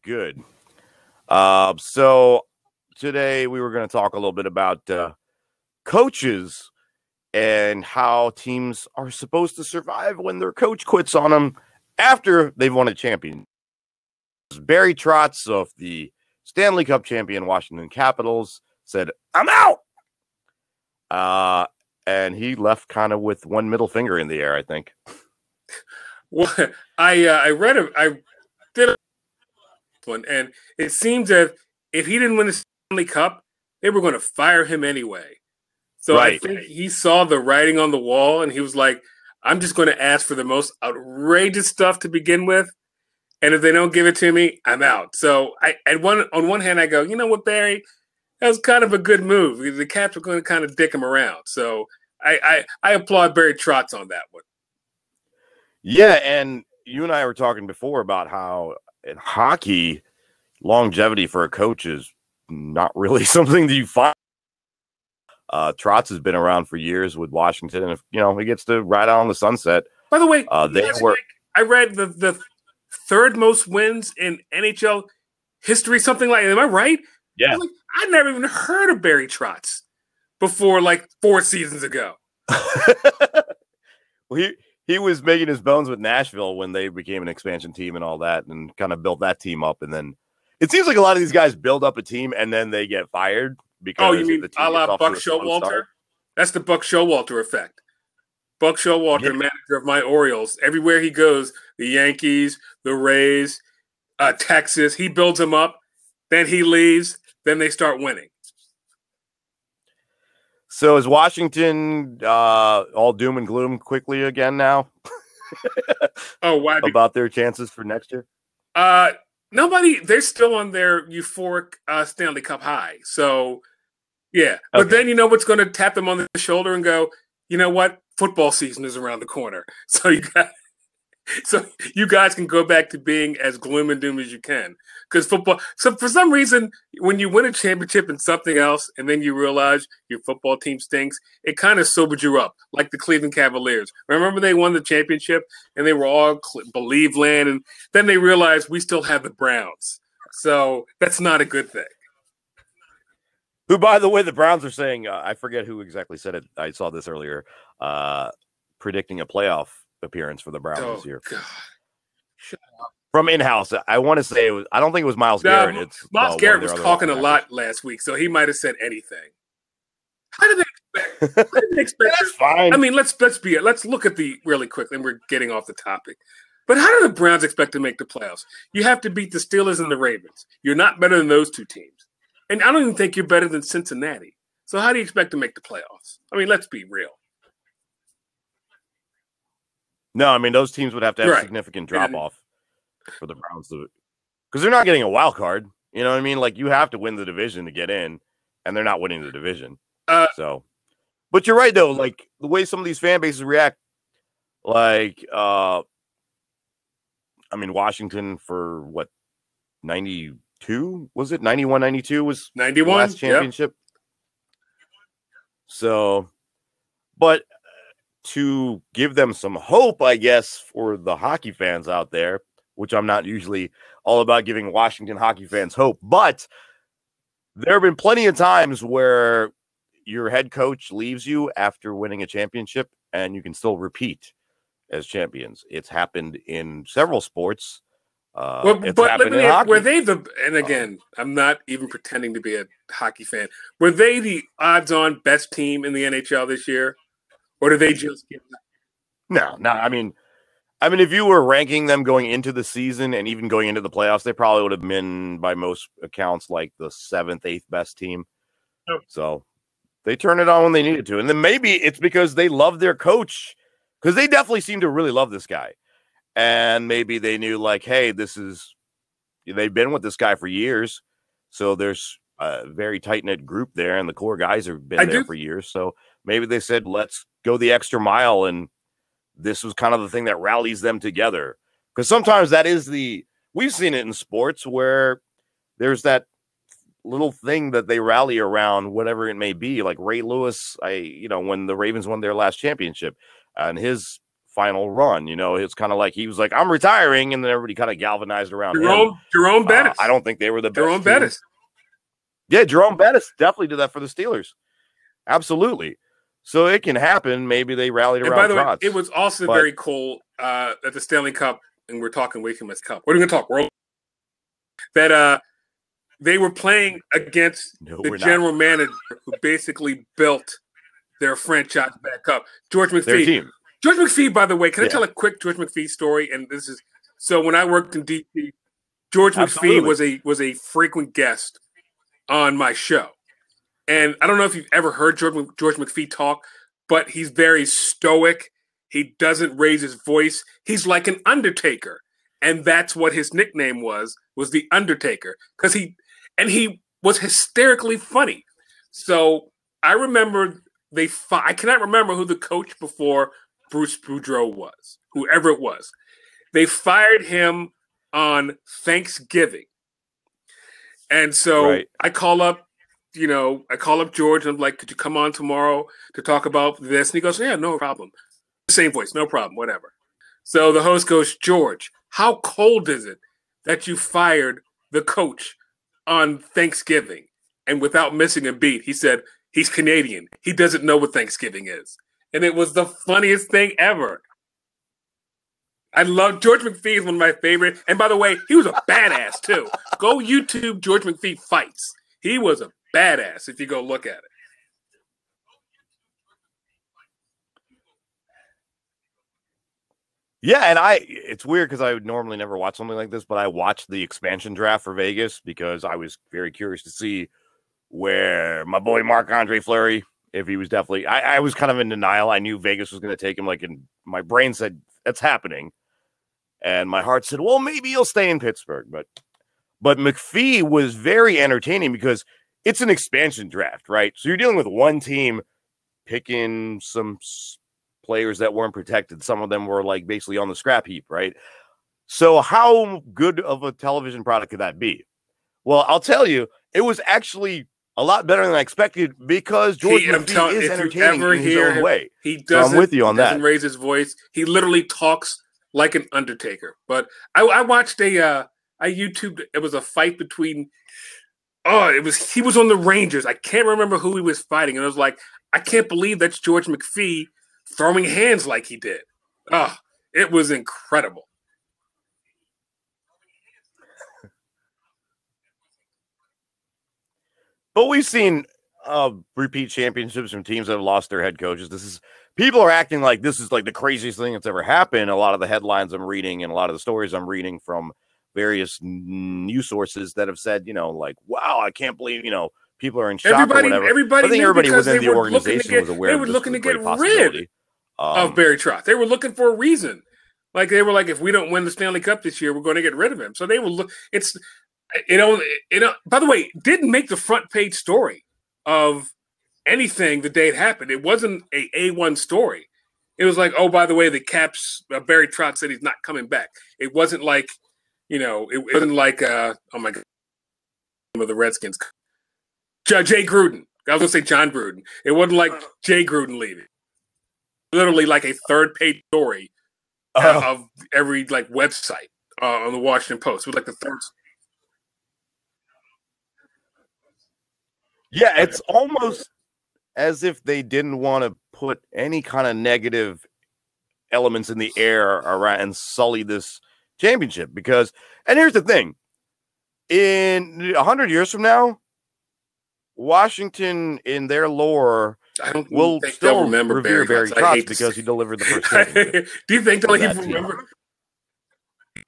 Good. So today we were going to talk a little bit about coaches and how teams are supposed to survive when their coach quits on them after they've won a championship. Barry Trotz of the Stanley Cup champion Washington Capitals said, "I'm out." And he left kind of with one middle finger in the air, I think. Well, I did one, and it seems that if he didn't win the Stanley Cup, they were going to fire him anyway. So right. I think he saw the writing on the wall, and he was like, "I'm just going to ask for the most outrageous stuff to begin with, and if they don't give it to me, I'm out." So on one hand, I go, you know what, Barry, that was kind of a good move. The Caps were going to kind of dick him around. So I applaud Barry Trotz on that one. Yeah, and you and I were talking before about how in hockey, longevity for a coach is not really something that you find. Trotz has been around for years with Washington, and if he gets to ride out on the sunset. By the way, I read the third most wins in NHL history, something like that. Am I right? Yeah. I never even heard of Barry Trotz before, like 4 seasons ago. Well, he was making his bones with Nashville when they became an expansion team and all that, and kind of built that team up. And then it seems like a lot of these guys build up a team and then they get fired because you mean the team a la Buck Showalter? That's the Buck Showalter effect. Buck Showalter, manager of my Orioles, everywhere he goes, the Yankees, the Rays, Texas, he builds them up. Then he leaves. Then they start winning. So is Washington all doom and gloom quickly again now? Oh, why? About their chances for next year? Nobody. They're still on their euphoric Stanley Cup high. So, yeah. But then you know what's going to tap them on the shoulder and go, you know what? Football season is around the corner. So you guys can go back to being as gloom and doom as you can. Because football, so for some reason, when you win a championship in something else and then you realize your football team stinks, it kind of sobered you up, like the Cleveland Cavaliers. Remember they won the championship and they were all believe land, and then they realized we still have the Browns. So that's not a good thing. Who, by the way, the Browns are saying, I forget who exactly said it. I saw this earlier, predicting a playoff appearance for the Browns this year. God. Shut up. From in-house, I want to say it was. I don't think it was Myles Garrett. Myles Garrett was talking a lot last week, so he might have said anything. How did they expect? That's fine. I mean, let's look at the really quickly, and we're getting off the topic. But how do the Browns expect to make the playoffs? You have to beat the Steelers and the Ravens. You're not better than those two teams, and I don't even think you're better than Cincinnati. So how do you expect to make the playoffs? I mean, let's be real. No, I mean those teams would have to have a significant drop off for the Browns to, because they're not getting a wild card. You know what I mean? Like, you have to win the division to get in, and they're not winning the division. But you're right though. Like the way some of these fan bases react, like I mean Washington for what 92 was it 91 92 was 91 last championship. Yep. So, but to give them some hope, I guess, for the hockey fans out there, which I'm not usually all about giving Washington hockey fans hope, but there have been plenty of times where your head coach leaves you after winning a championship and you can still repeat as champions. It's happened in several sports. But were they and again, I'm not even pretending to be a hockey fan. Were they the odds-on best team in the NHL this year? Or do they just get No. I mean, if you were ranking them going into the season and even going into the playoffs, they probably would have been, by most accounts, like the 7th, 8th best team. Oh. So they turned it on when they needed to. And then maybe it's because they love their coach, because they definitely seem to really love this guy. And maybe they knew, like, hey, they've been with this guy for years. So there's a very tight-knit group there, and the core guys have been there for years. So maybe they said, let's go the extra mile, and this was kind of the thing that rallies them together. Because sometimes that is we've seen it in sports where there's that little thing that they rally around, whatever it may be. Like Ray Lewis, when the Ravens won their last championship, and his final run. It's kind of like he was like, I'm retiring, and then everybody kind of galvanized around him. Jerome Bettis. I don't think they were the best. Jerome Bettis. Yeah, Jerome Bettis definitely did that for the Steelers. Absolutely. So it can happen. Maybe they rallied around. By the way, it was also very cool at the Stanley Cup, and we're talking Wake Forest Cup. We're going to talk World. That they were playing against the general manager who basically built their franchise back up, George McPhee. Their team. George McPhee, by the way, can I tell a quick George McPhee story? And this is so when I worked in DC, George McPhee was a frequent guest on my show. And I don't know if you've ever heard George McPhee talk, but he's very stoic. He doesn't raise his voice. He's like an Undertaker. And that's what his nickname was the Undertaker. Because he was hysterically funny. So I remember I cannot remember who the coach before Bruce Boudreau was, whoever it was. They fired him on Thanksgiving. And so I call up George and I'm like, could you come on tomorrow to talk about this? And he goes, yeah, no problem. Same voice, no problem, whatever. So the host goes, George, how cold is it that you fired the coach on Thanksgiving? And without missing a beat, he said, he's Canadian. He doesn't know what Thanksgiving is. And it was the funniest thing ever. I love George McPhee is one of my favorite. And by the way, he was a badass too. Go YouTube George McPhee fights. He was a badass if you go look at it. Yeah, and it's weird because I would normally never watch something like this, but I watched the expansion draft for Vegas because I was very curious to see where my boy Marc-Andre Fleury, if he was definitely, I was kind of in denial. I knew Vegas was going to take him, and my brain said, that's happening. And my heart said, well, maybe he'll stay in Pittsburgh. But McPhee was very entertaining because it's an expansion draft, right? So you're dealing with one team picking some players that weren't protected. Some of them were basically on the scrap heap, right? So how good of a television product could that be? Well, I'll tell you, it was actually a lot better than I expected because George McPhee is entertaining in his own way. He doesn't, I'm with you on that. Doesn't raise his voice. He literally talks like an Undertaker. But I watched I YouTubed, it was a fight between, he was on the Rangers. I can't remember who he was fighting. And I was like, I can't believe that's George McPhee throwing hands like he did. It was incredible. But we've seen repeat championships from teams that have lost their head coaches. People are acting like this is like the craziest thing that's ever happened. A lot of the headlines I'm reading and a lot of the stories I'm reading from various news sources that have said, wow, I can't believe, people are in shock or whatever. Everybody I think everybody within the organization was aware they were looking to get rid of Barry Trotz. They were looking for a reason. They were like, if we don't win the Stanley Cup this year, we're going to get rid of him. So they will look. By the way, didn't make the front page story of anything the day it happened. It wasn't a A1 story. It was like, oh, by the way, the Caps, Barry Trotz said he's not coming back. It wasn't like, it wasn't like, oh my God, of the Redskins. Jay Gruden. I was going to say John Gruden. It wasn't like Jay Gruden leaving. Literally like a third page story of every website on the Washington Post. It was like the third. Yeah, it's almost as if they didn't want to put any kind of negative elements in the air around and sully this championship because, and here's the thing, in 100 years from now, Washington in their lore will still remember Barry Trotz because he delivered the first championship. Do you think they'll even remember?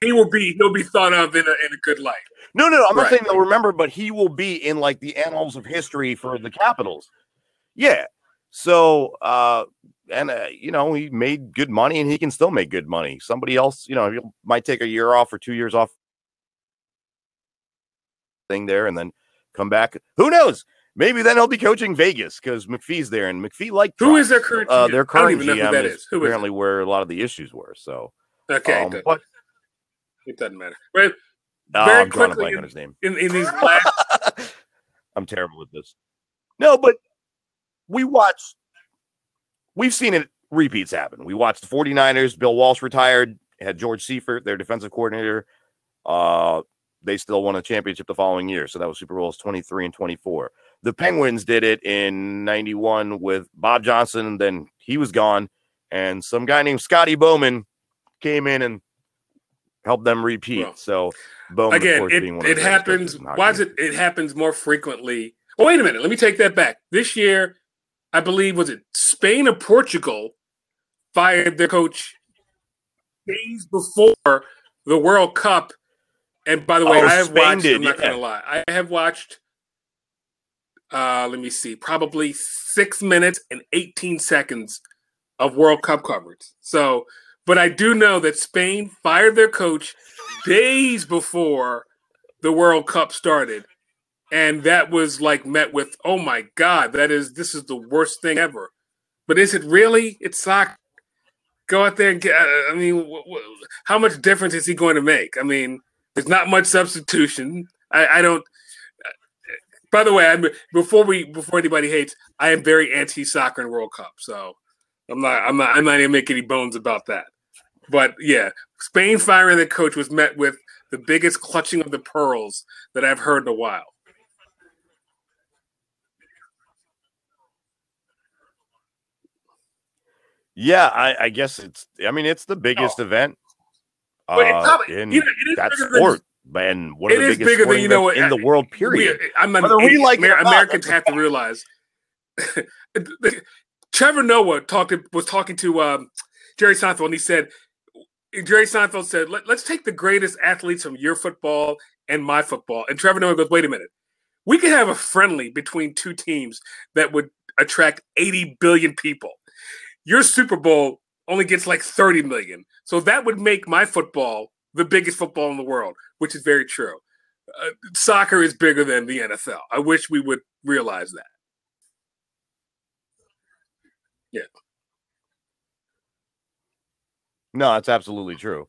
He'll be thought of in a good light. No, I'm not saying they'll remember, but he will be in the annals of history for the Capitals. Yeah. So, he made good money and he can still make good money. Somebody else, he might take a year off or 2 years off thing there and then come back. Who knows? Maybe then he'll be coaching Vegas because McPhee's there and McPhee who is their current GM? Their current GM who that is. Apparently where a lot of the issues were. So, okay. But it doesn't matter. Right. Very I'm drawing a blank on his name. In these last, I'm terrible with this. No, but we've seen it repeats happen. We watched the 49ers. Bill Walsh retired, had George Seifert, their defensive coordinator. They still won a championship the following year. So that was Super Bowls 23 and 24. The Penguins did it in 91 with Bob Johnson, and then he was gone. And some guy named Scotty Bowman came in and helped them repeat. Well, so Bowman, again, of course, being one of it happens. Why is it? It happens more frequently. Oh, wait a minute. Let me take that back. This year, I believe, was it Spain or Portugal fired their coach days before the World Cup. And by the way, I have Spain watched, did, I'm not going to lie, I have watched, let me see, probably 6 minutes and 18 seconds of World Cup coverage. So, but I do know that Spain fired their coach days before the World Cup started. And that was like met with, oh my God, this is the worst thing ever. But is it really? It's soccer. Go out there and get, I mean, how much difference is he going to make? I mean, there's not much substitution. I don't. By the way, before anybody hates, I am very anti-soccer in World Cup, so I'm not even making any bones about that. But yeah, Spain firing the coach was met with the biggest clutching of the pearls that I've heard in a while. Yeah, I guess it's the biggest event in that sport. And one of the biggest sporting events in the world, period. Americans have to realize. Trevor Noah was talking to Jerry Seinfeld, and he said, Jerry Seinfeld said, let's take the greatest athletes from your football and my football. And Trevor Noah goes, wait a minute. We could have a friendly between two teams that would attract 80 billion people. Your Super Bowl only gets like 30 million. So that would make my football the biggest football in the world, which is very true. Soccer is bigger than the NFL. I wish we would realize that. Yeah. No, it's absolutely true.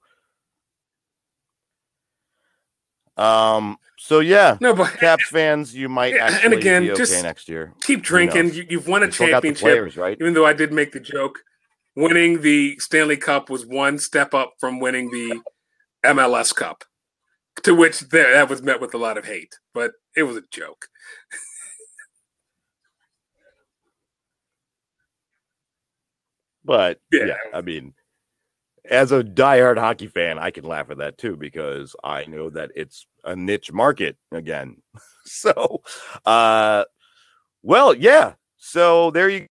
So yeah, no, but Caps fans, you might actually and again, be okay just next year. Keep drinking. You've won a championship, players, right? Even though I did make the joke. Winning the Stanley Cup was one step up from winning the MLS Cup, to which that was met with a lot of hate, but it was a joke. But yeah, I mean, as a diehard hockey fan, I can laugh at that too, because I know that it's a niche market again. So, well, yeah. So there you